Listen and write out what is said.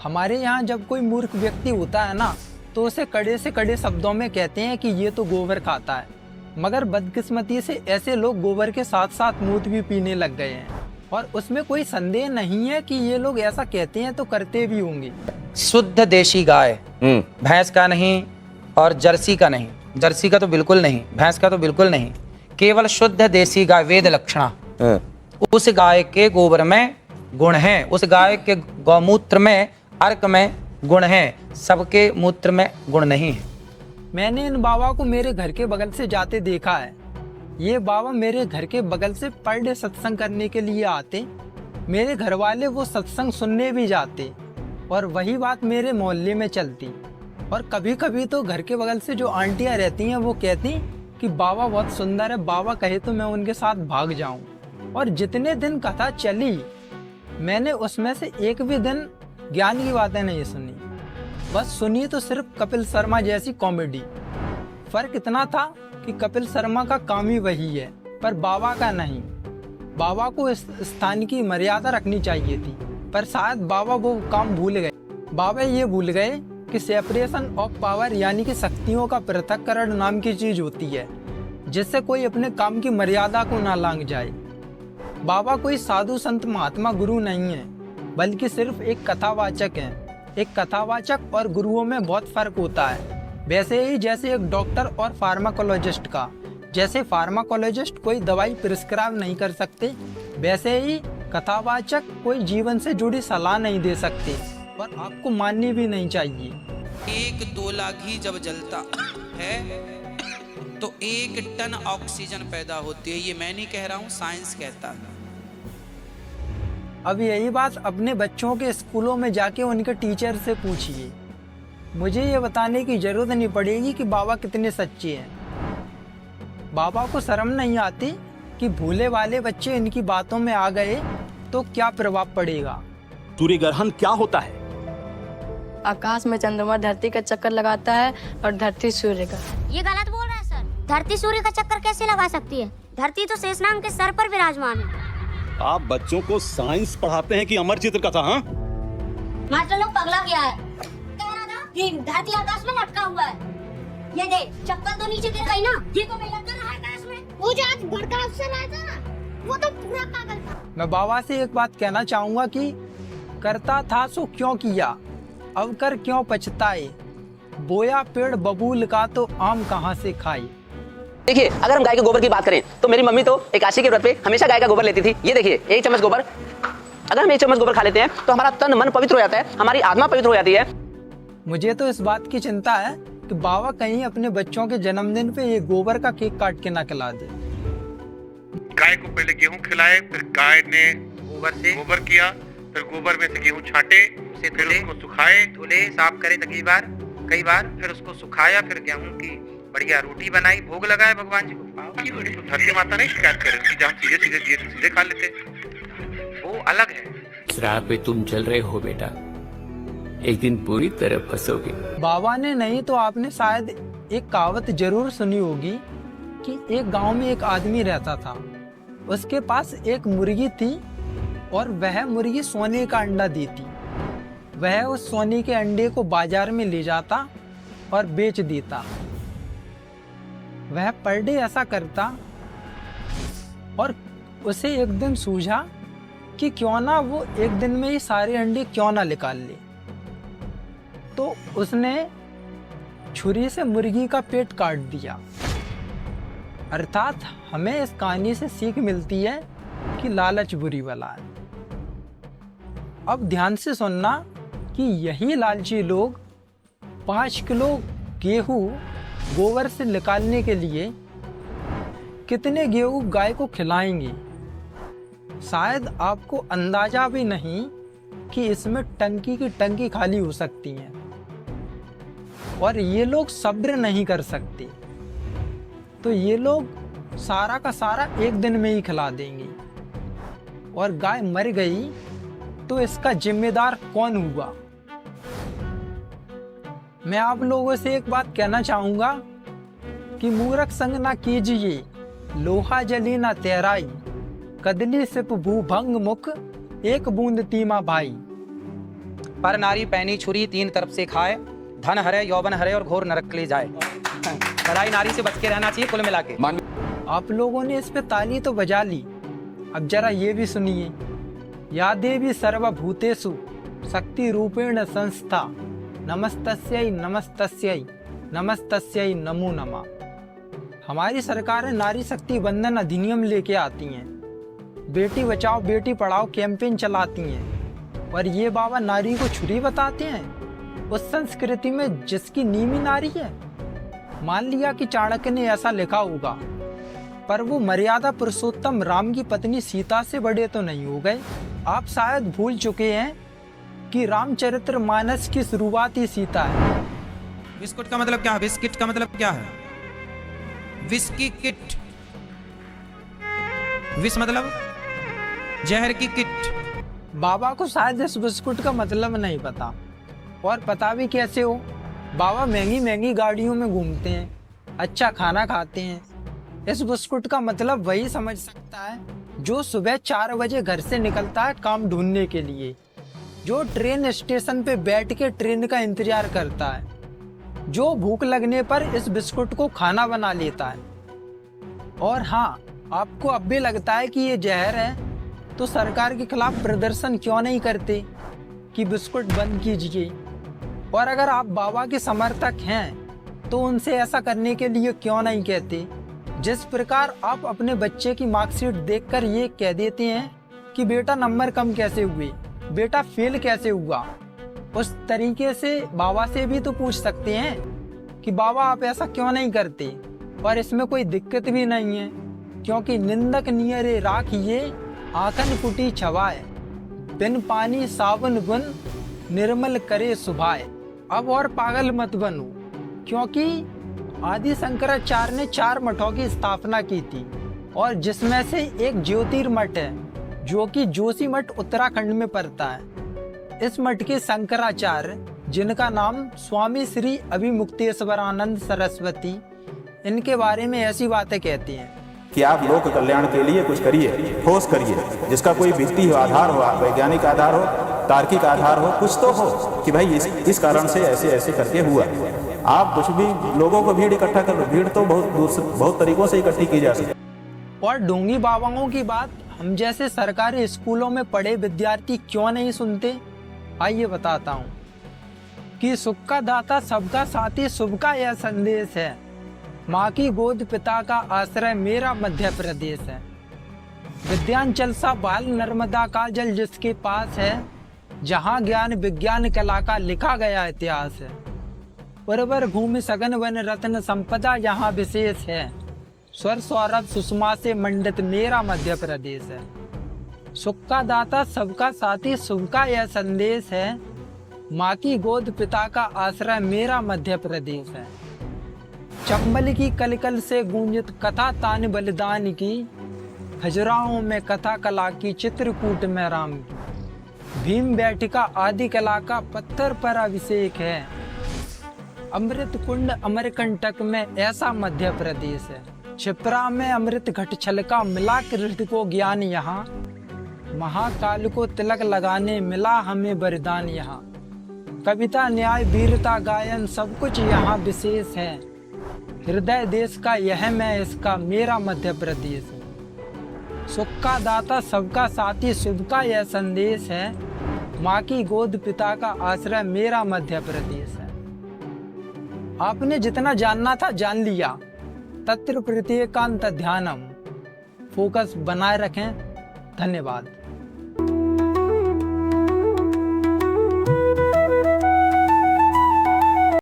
हमारे यहाँ जब कोई मूर्ख व्यक्ति होता है ना, तो उसे कड़े से कड़े शब्दों में कहते हैं कि ये तो गोबर खाता है। मगर बदकिस्मती से ऐसे लोग गोबर के साथ साथ मूत भी पीने लग गए हैं, और उसमें कोई संदेह नहीं है कि ये लोग ऐसा कहते हैं तो करते भी होंगे। शुद्ध देशी गाय, भैंस का नहीं और जर्सी का नहीं, जर्सी का तो बिल्कुल नहीं, भैंस का तो बिल्कुल नहीं, केवल शुद्ध देसी गाय वेद लक्षणा। उस गाय के गोबर में गुण हैं, उस गाय के गौमूत्र में, अर्क में गुण हैं, सबके मूत्र में गुण नहीं है। मैंने इन बाबा को मेरे घर के बगल से जाते देखा है। ये बाबा मेरे घर के बगल से पर डे सत्संग करने के लिए आते, मेरे घर वाले वो सत्संग सुनने भी जाते, और वही बात मेरे मोहल्ले में चलती। और कभी कभी तो घर के बगल से जो आंटियां रहती हैं वो कहती कि बाबा बहुत सुंदर है, बाबा कहे तो मैं उनके साथ भाग जाऊं। और जितने दिन कथा चली, मैंने उसमें से एक भी दिन ज्ञान की बातें नहीं सुनी। बस सुनी तो सिर्फ कपिल शर्मा जैसी कॉमेडी। फर्क इतना था कि कपिल शर्मा का काम ही वही है, पर बाबा का नहीं। बाबा को इस स्थान की मर्यादा रखनी चाहिए थी, पर शायद बाबा वो काम भूल गए। बाबा ये भूल गए कि सेपरेशन ऑफ पावर यानी कि शक्तियों का पृथक्करण नाम की चीज होती है, जिससे कोई अपने काम की मर्यादा को ना लांघ जाए। बाबा कोई साधु संत महात्मा गुरु नहीं है, बल्कि सिर्फ एक कथावाचक है। एक कथावाचक और गुरुओं में बहुत फर्क होता है। वैसे ही जैसे एक डॉक्टर और फार्माकोलॉजिस्ट का, जैसे फार्माकोलॉजिस्ट कोई दवाई प्रिस्क्राइब नहीं कर सकते, वैसे ही कथावाचक कोई जीवन से जुड़ी सलाह नहीं दे सकते, और आपको माननी भी नहीं चाहिए। एक तोला घी जब जलता है तो 1 टन ऑक्सीजन पैदा होती है। ये मैं नहीं कह रहा हूँ, साइंस कहता है। अब यही बात अपने बच्चों के स्कूलों में जाके उनके टीचर से पूछिए। मुझे ये बताने की जरूरत नहीं पड़ेगी कि बाबा कितने सच्चे हैं। बाबा को शर्म नहीं आती कि भूले वाले बच्चे इनकी बातों में आ गए तो क्या प्रभाव पड़ेगा। सूर्य ग्रहण क्या होता है? आकाश में चंद्रमा धरती का चक्कर लगाता है और धरती सूर्य का। ये गलत बोल रहा है सर। धरती सूर्य का चक्कर कैसे लगा सकती है? धरती तो शेषनाग के सर पर विराजमान है। आप बच्चों को साइंस पढ़ाते हैं कि अमर चित्र कथा? हाँ, मास्टर लोग पगला गया है। कह रहा था कि धरती आकाश में लटका हुआ है। ये देख, चक्कर तो नीचे गिर गई ना, ये तो नहीं लटका रहा आकाश में। वो जो आज बड़का अफसर आया था ना, वो तो पूरा पागल था। मैं बाबा से एक बात कहना चाहूँगा कि करता था सो क्यों किया, अब कर क्यों पछताए, बोया पेड़ बबूल का तो आम कहाँ से खाए। देखिए, अगर हम गाय के गोबर की बात करें तो मेरी मम्मी तो एकादशी के व्रत पे हमेशा गाय का गोबर लेती थी। ये देखिए, 1 चम्मच गोबर, अगर हम 1 चम्मच गोबर खा लेते हैं तो हमारा तन मन पवित्र हो जाता है, हमारी आत्मा पवित्र हो जाती है। मुझे तो इस बात की चिंता है कि बाबा कहीं अपने बच्चों के जन्मदिन पे ये गोबर का केक काट के ना खिला दे। गाय को पहले गेहूं खिलाए, फिर गाय ने गोबर किया, फिर गोबर में से गेहूं छाटे, फिर उसको सुखाए, धुले, साफ करे कई बार, फिर उसको सुखाया, फिर गेहूं की बढ़िया रोटी बनाई, भोग लगाया भगवान जी को। तो धरती माता नहीं शिकायत करे कि जहाँ सीधे खा लेते, वो अलग है। श्राप पे तुम चल रहे हो बेटा, एक दिन पूरी तरह फंसोगे। बाबा ने नहीं तो आपने शायद एक कहावत जरूर सुनी होगी कि एक गांव में एक आदमी रहता था, उसके पास एक मुर्गी थी और वह मुर्गी सोने का अंडा देती। वह उस सोने के अंडे को बाजार में ले जाता और बेच देता। वह पर डे ऐसा करता, और उसे एक दिन सूझा कि क्यों ना वो एक दिन में ही सारे अंडे क्यों ना निकाल ले। तो उसने छुरी से मुर्गी का पेट काट दिया। अर्थात हमें इस कहानी से सीख मिलती है कि लालच बुरी बला है। अब ध्यान से सुनना कि यही लालची लोग 5 किलो गेहूं गोबर से निकालने के लिए कितने गेहूं गाय को खिलाएंगे। शायद आपको अंदाजा भी नहीं कि इसमें टंकी की टंकी खाली हो सकती है, और ये लोग सब्र नहीं कर सकते, तो ये लोग सारा का सारा एक दिन में ही खिला देंगे। और गाय मर गई तो इसका जिम्मेदार कौन हुआ। मैं आप लोगों से एक बात कहना चाहूंगा कि मूर्ख संग ना कीजिए, लोहा जली ना तैराई, कदली सिप भूभंग मुख, एक बूंद तीमा भाई। पर नारी पैनी छुरी तीन तरफ से खाए, धन हरे यौवन हरे और घोर नरक ले जाए। भलाई नारी से बच के रहना चाहिए कुल मिला के। आप लोगों ने इस पे ताली तो बजा ली, अब जरा ये भी सुनिए। या देवी सर्वभूतेषु शक्ति रूपेण संस्था, नमस्तस्यै नमस्तस्यै नमस्तस्यै नमो नमः। हमारी सरकार नारी शक्ति बंधन अधिनियम लेके आती हैं, बेटी बचाओ बेटी पढ़ाओ कैंपेन चलाती हैं, और ये बाबा नारी को छुरी बताते हैं उस संस्कृति में जिसकी नींव ही नारी है। मान लिया कि चाणक्य ने ऐसा लिखा होगा, पर वो मर्यादा पुरुषोत्तम राम की पत्नी सीता से बड़े तो नहीं हो गए। आप शायद भूल चुके हैं कि रामचरित्र मानस की शुरुआत ही सीता है। बिस्कुट का मतलब क्या है? बिस्किट का मतलब क्या है? Whisky kit. विष मतलब जहर की किट। बाबा को शायद इस बिस्कुट का मतलब नहीं पता, और पता भी कैसे हो। बाबा महंगी महंगी गाड़ियों में घूमते हैं, अच्छा खाना खाते हैं। इस बिस्कुट का मतलब वही समझ सकता है जो सुबह 4 बजे घर से निकलता है काम ढूंढने के लिए, जो ट्रेन स्टेशन पे बैठ के ट्रेन का इंतजार करता है, जो भूख लगने पर इस बिस्कुट को खाना बना लेता है। और हाँ, आपको अब भी लगता है कि ये जहर है, तो सरकार के खिलाफ प्रदर्शन क्यों नहीं करते कि बिस्कुट बंद कीजिए। और अगर आप बाबा के समर्थक हैं तो उनसे ऐसा करने के लिए क्यों नहीं कहते। जिस प्रकार आप अपने बच्चे की मार्कशीट देखकर ये कह देते हैं कि बेटा नंबर कम कैसे हुए, बेटा फेल कैसे हुआ, उस तरीके से बाबा से भी तो पूछ सकते हैं कि बाबा आप ऐसा क्यों नहीं करते। और इसमें कोई दिक्कत भी नहीं है, क्योंकि निंदक नियरे राखिए आखन कुटी छवाए, बिन पानी साबुन गुन निर्मल करे सुभाए। अब और पागल मत बनो, क्योंकि आदि शंकराचार्य ने 4 मठों की स्थापना की थी, और जिसमें से एक ज्योतिर्मठ है जो कि जोशी मठ उत्तराखंड में पड़ता है। इस मठ के शंकराचार्य, जिनका नाम स्वामी श्री अभिमुक्तेश्वरानंद सरस्वती, इनके बारे में ऐसी बातें कहते हैं कि आप लोक कल्याण के लिए कुछ करिए, ठोस करिए, जिसका कोई भित्ति आधार हो, वैज्ञानिक आधार हो, तार्किक आधार हो, कुछ तो हो कि भाई इस कारण से ऐसे ऐसे करके हुआ। आप कुछ भी लोगों को भीड़ इकट्ठा कर लो, भीड़ तो बहुत तरीकों से इकट्ठी की जा सकती। और ढोंगी बाबाओं की बात हम जैसे सरकारी स्कूलों में पढ़े विद्यार्थी क्यों नहीं सुनते। आइए बताता हूँ कि सुख का दाता सबका साथी, शुभ का यह संदेश है। माँ की गोद पिता का आश्रय मेरा मध्य प्रदेश है। विद्यांचल सा बाल नर्मदा का जल जिसके पास है, जहाँ ज्ञान विज्ञान कला का लिखा गया इतिहास है। उर्वर भूमि सघन वन रत्न संपदा यहाँ विशेष है। स्वर सौरभ सुषमा से मंडित मेरा मध्य प्रदेश है। सुख का दाता सबका साथी, शुभ का यह संदेश है। माँ की गोद पिता का आश्रय मेरा मध्य प्रदेश है। चंबल की कलकल से गूंजित कथा तान बलिदान की, खजुराहों में कथा कला की, चित्रकूट में राम की। भीम बैठिका आदि कला का पत्थर पर अभिषेक है। अमृत कुंड अमरकंटक में ऐसा मध्य प्रदेश है। क्षिप्रा में अमृत घट छलका, मिला कृष्ण को ज्ञान यहाँ। महाकाल को तिलक लगाने मिला हमें वरदान यहाँ। कविता न्याय वीरता गायन सब कुछ यहाँ विशेष है। हृदय देश का यह मैं इसका मेरा मध्य प्रदेश है। सुख का दाता सबका साथी, शुभ का यह संदेश है। माँ की गोद पिता का आश्रय मेरा मध्य प्रदेश है। आपने जितना जानना था जान लिया। तत्र प्रत्येकांत ध्यानम। फोकस बनाए रखें। धन्यवाद।